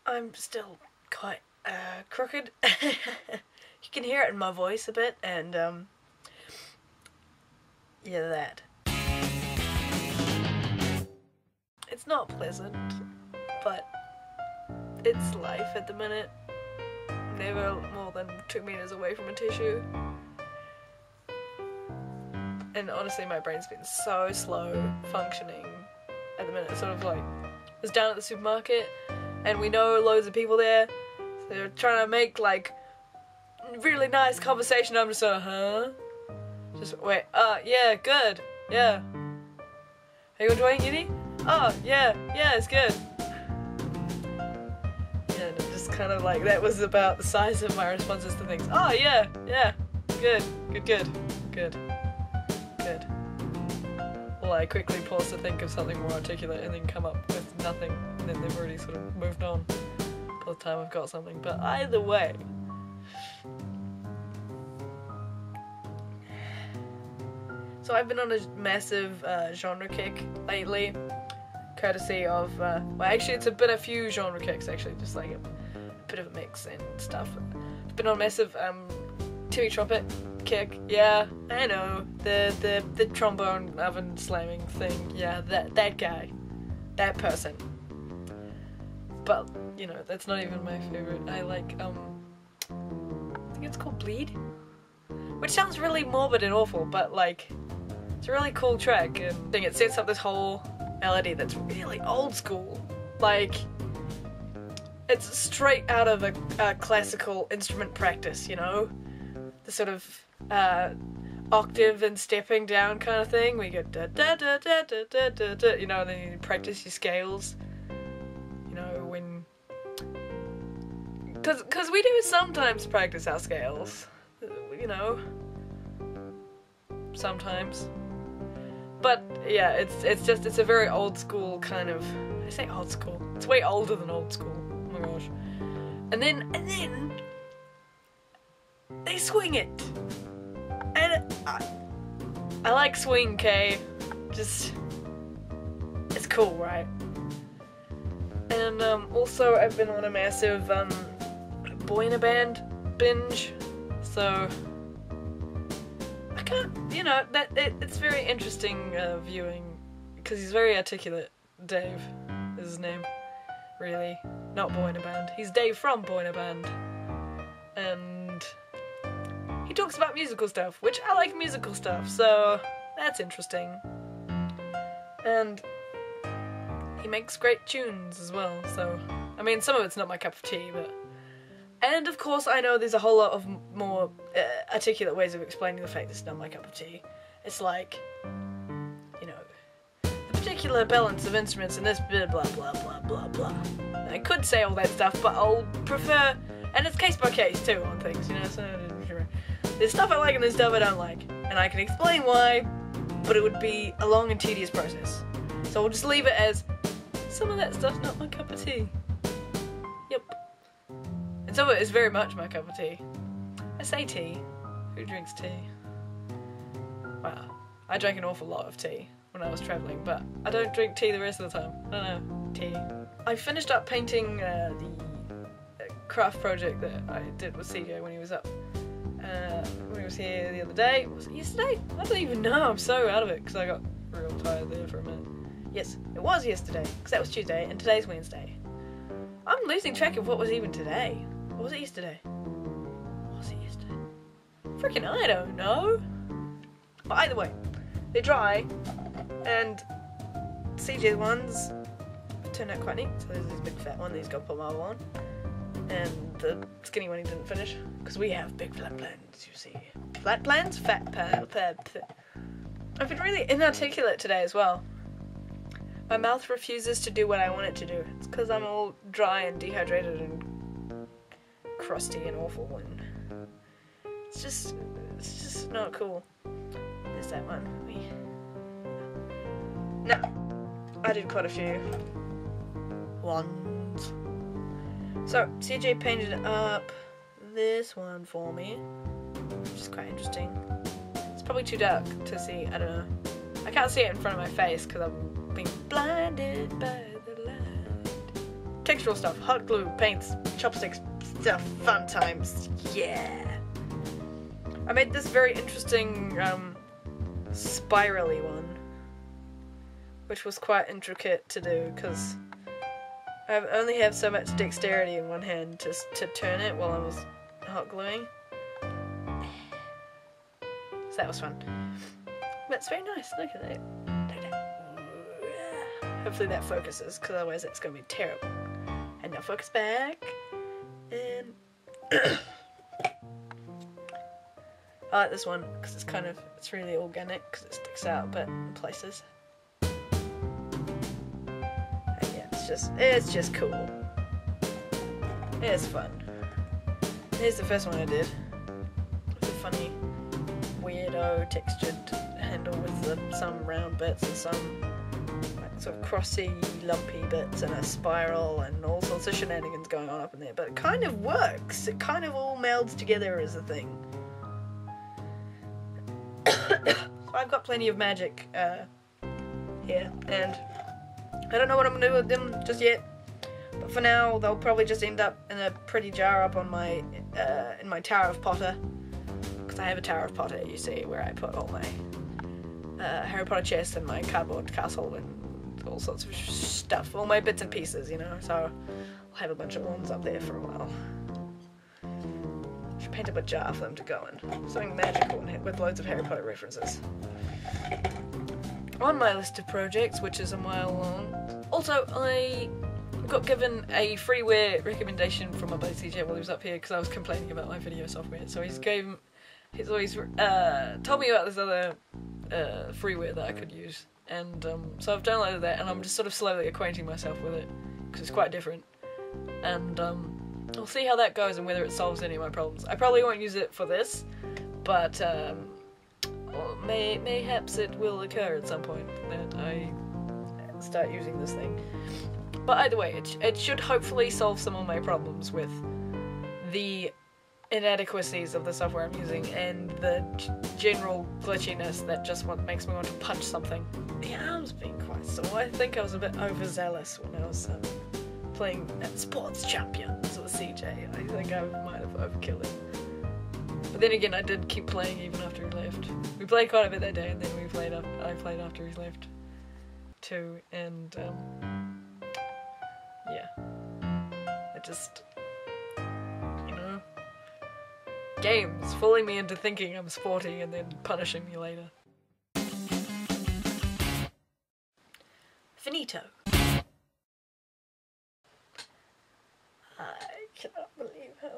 I'm still quite crooked. You can hear it in my voice a bit, and yeah, that. It's not pleasant, but it's life at the minute. Never more than 2 meters away from a tissue. And honestly, my brain's been so slow functioning at the minute. Sort of like, I was down at the supermarket, and we know loads of people there, so they're trying to make like really nice conversation. I'm just like, huh? Just wait. Yeah, good. Yeah. Are you enjoying uni? Oh, yeah, it's good. Yeah, and it just kind of like, that was about the size of my responses to things. Oh, yeah, good. Well, I quickly pause to think of something more articulate and then come up with nothing, and then they've already sort of moved on by the time I've got something. But either way, so I've been on a massive genre kick lately, courtesy of, well, actually it's a bit of few genre kicks, actually, just like a bit of a mix and stuff. I've been on a massive Timmy trumpet kick. Yeah, I know, the trombone oven slamming thing. Yeah, that guy, that person. But you know, that's not even my favorite. I like I think it's called Bleed, which sounds really morbid and awful, but like, it's a really cool track, and I think it sets up this whole melody that's really old school. Like, it's straight out of a classical instrument practice, you know? The sort of octave and stepping down kind of thing, where you go da da da da da da da da, you know, and then you practice your scales, you know, when... Cause we do sometimes practice our scales, you know, sometimes. But yeah, it's a very old school kind of, I say old school, it's way older than old school, oh my gosh. And then they swing it, and I like swing, okay, just, it's cool, right? And also I've been on a massive boy in a band binge, so I can't, you know, it's very interesting viewing, because he's very articulate. Dave is his name, really, not Boy in a Band. He's Dave from Boy in a Band, and he talks about musical stuff, which I like musical stuff, so that's interesting. And he makes great tunes as well, so, I mean, some of it's not my cup of tea, but... And of course I know there's a whole lot of more articulate ways of explaining the fact it's not my cup of tea. It's like, you know, the particular balance of instruments in this blah blah blah blah blah blah. I could say all that stuff, but I'll prefer, and it's case by case too on things, you know, so there's stuff I like and there's stuff I don't like. And I can explain why, but it would be a long and tedious process. So I'll just leave it as, some of that stuff's not my cup of tea. Yep. And some of it is very much my cup of tea. I say tea. Who drinks tea? Wow. I drank an awful lot of tea when I was travelling, but I don't drink tea the rest of the time. I don't know. Tea. I finished up painting the craft project that I did with CJ when he was up. When he was here the other day. Was it yesterday? I don't even know. I'm so out of it because I got real tired there for a minute. Yes, it was yesterday because that was Tuesday and today's Wednesday. I'm losing track of what was even today. Or was it yesterday? Was it yesterday? Freaking I don't know. But either way, they're dry, and CJ's ones turned out quite neat. So there's this big fat one that he's got to put marble on, and the skinny one he didn't finish, because we have big flat plans, you see. Flat plans? Fat pan. I've been really inarticulate today as well. My mouth refuses to do what I want it to do. It's because I'm all dry and dehydrated and crusty and awful, and it's just not cool. There's that one. No, I did quite a few ones. So CJ painted up this one for me, which is quite interesting. It's probably too dark to see. I don't know. I can't see it in front of my face because I'm being blinded by the light. textural stuff, hot glue, paints, chopsticks, stuff, fun times, yeah. I made this very interesting spirally one, which was quite intricate to do because I only have so much dexterity in one hand to turn it while I was hot gluing. So that was fun. But it's very nice, look at that. Hopefully that focuses, because otherwise it's going to be terrible. And now focus back. And I like this one, because it's really organic, because it sticks out a bit in places. And yeah, it's just cool. It's fun. Here's the first one I did. It's a funny, weirdo textured handle with some round bits and some sort of crossy, lumpy bits and a spiral and all sorts of shenanigans going on up in there. But it kind of works. It kind of all melds together as a thing. So I've got plenty of magic here, and I don't know what I'm going to do with them just yet. But for now, they'll probably just end up in a pretty jar up on my in my Tower of Potter. Because I have a Tower of Potter, you see, where I put all my Harry Potter chest and my cardboard castle and all sorts of stuff, all my bits and pieces, you know, so I'll have a bunch of ones up there for a while. Should paint up a jar for them to go in. Something magical with loads of Harry Potter references. On my list of projects, which is a mile long, also I got given a freeware recommendation from my buddy CJ while he was up here because I was complaining about my video software, so he's always told me about this other freeware that I could use. And so I've downloaded that, and I'm just sort of slowly acquainting myself with it, because it's quite different. And I'll see how that goes and whether it solves any of my problems. I probably won't use it for this, but mayhaps it will occur at some point that I start using this thing. But either way, it should hopefully solve some of my problems with the inadequacies of the software I'm using and the general glitchiness that just makes me want to punch something. The arm's been quite sore. I think I was a bit overzealous when I was playing at Sports Champions with CJ. I think I might have overkilled it. But then again, I did keep playing even after he left. We played quite a bit that day, and then I played after he left too, and yeah. It just, you know, games fooling me into thinking I'm sporty and then punishing me later. Finito. I cannot believe how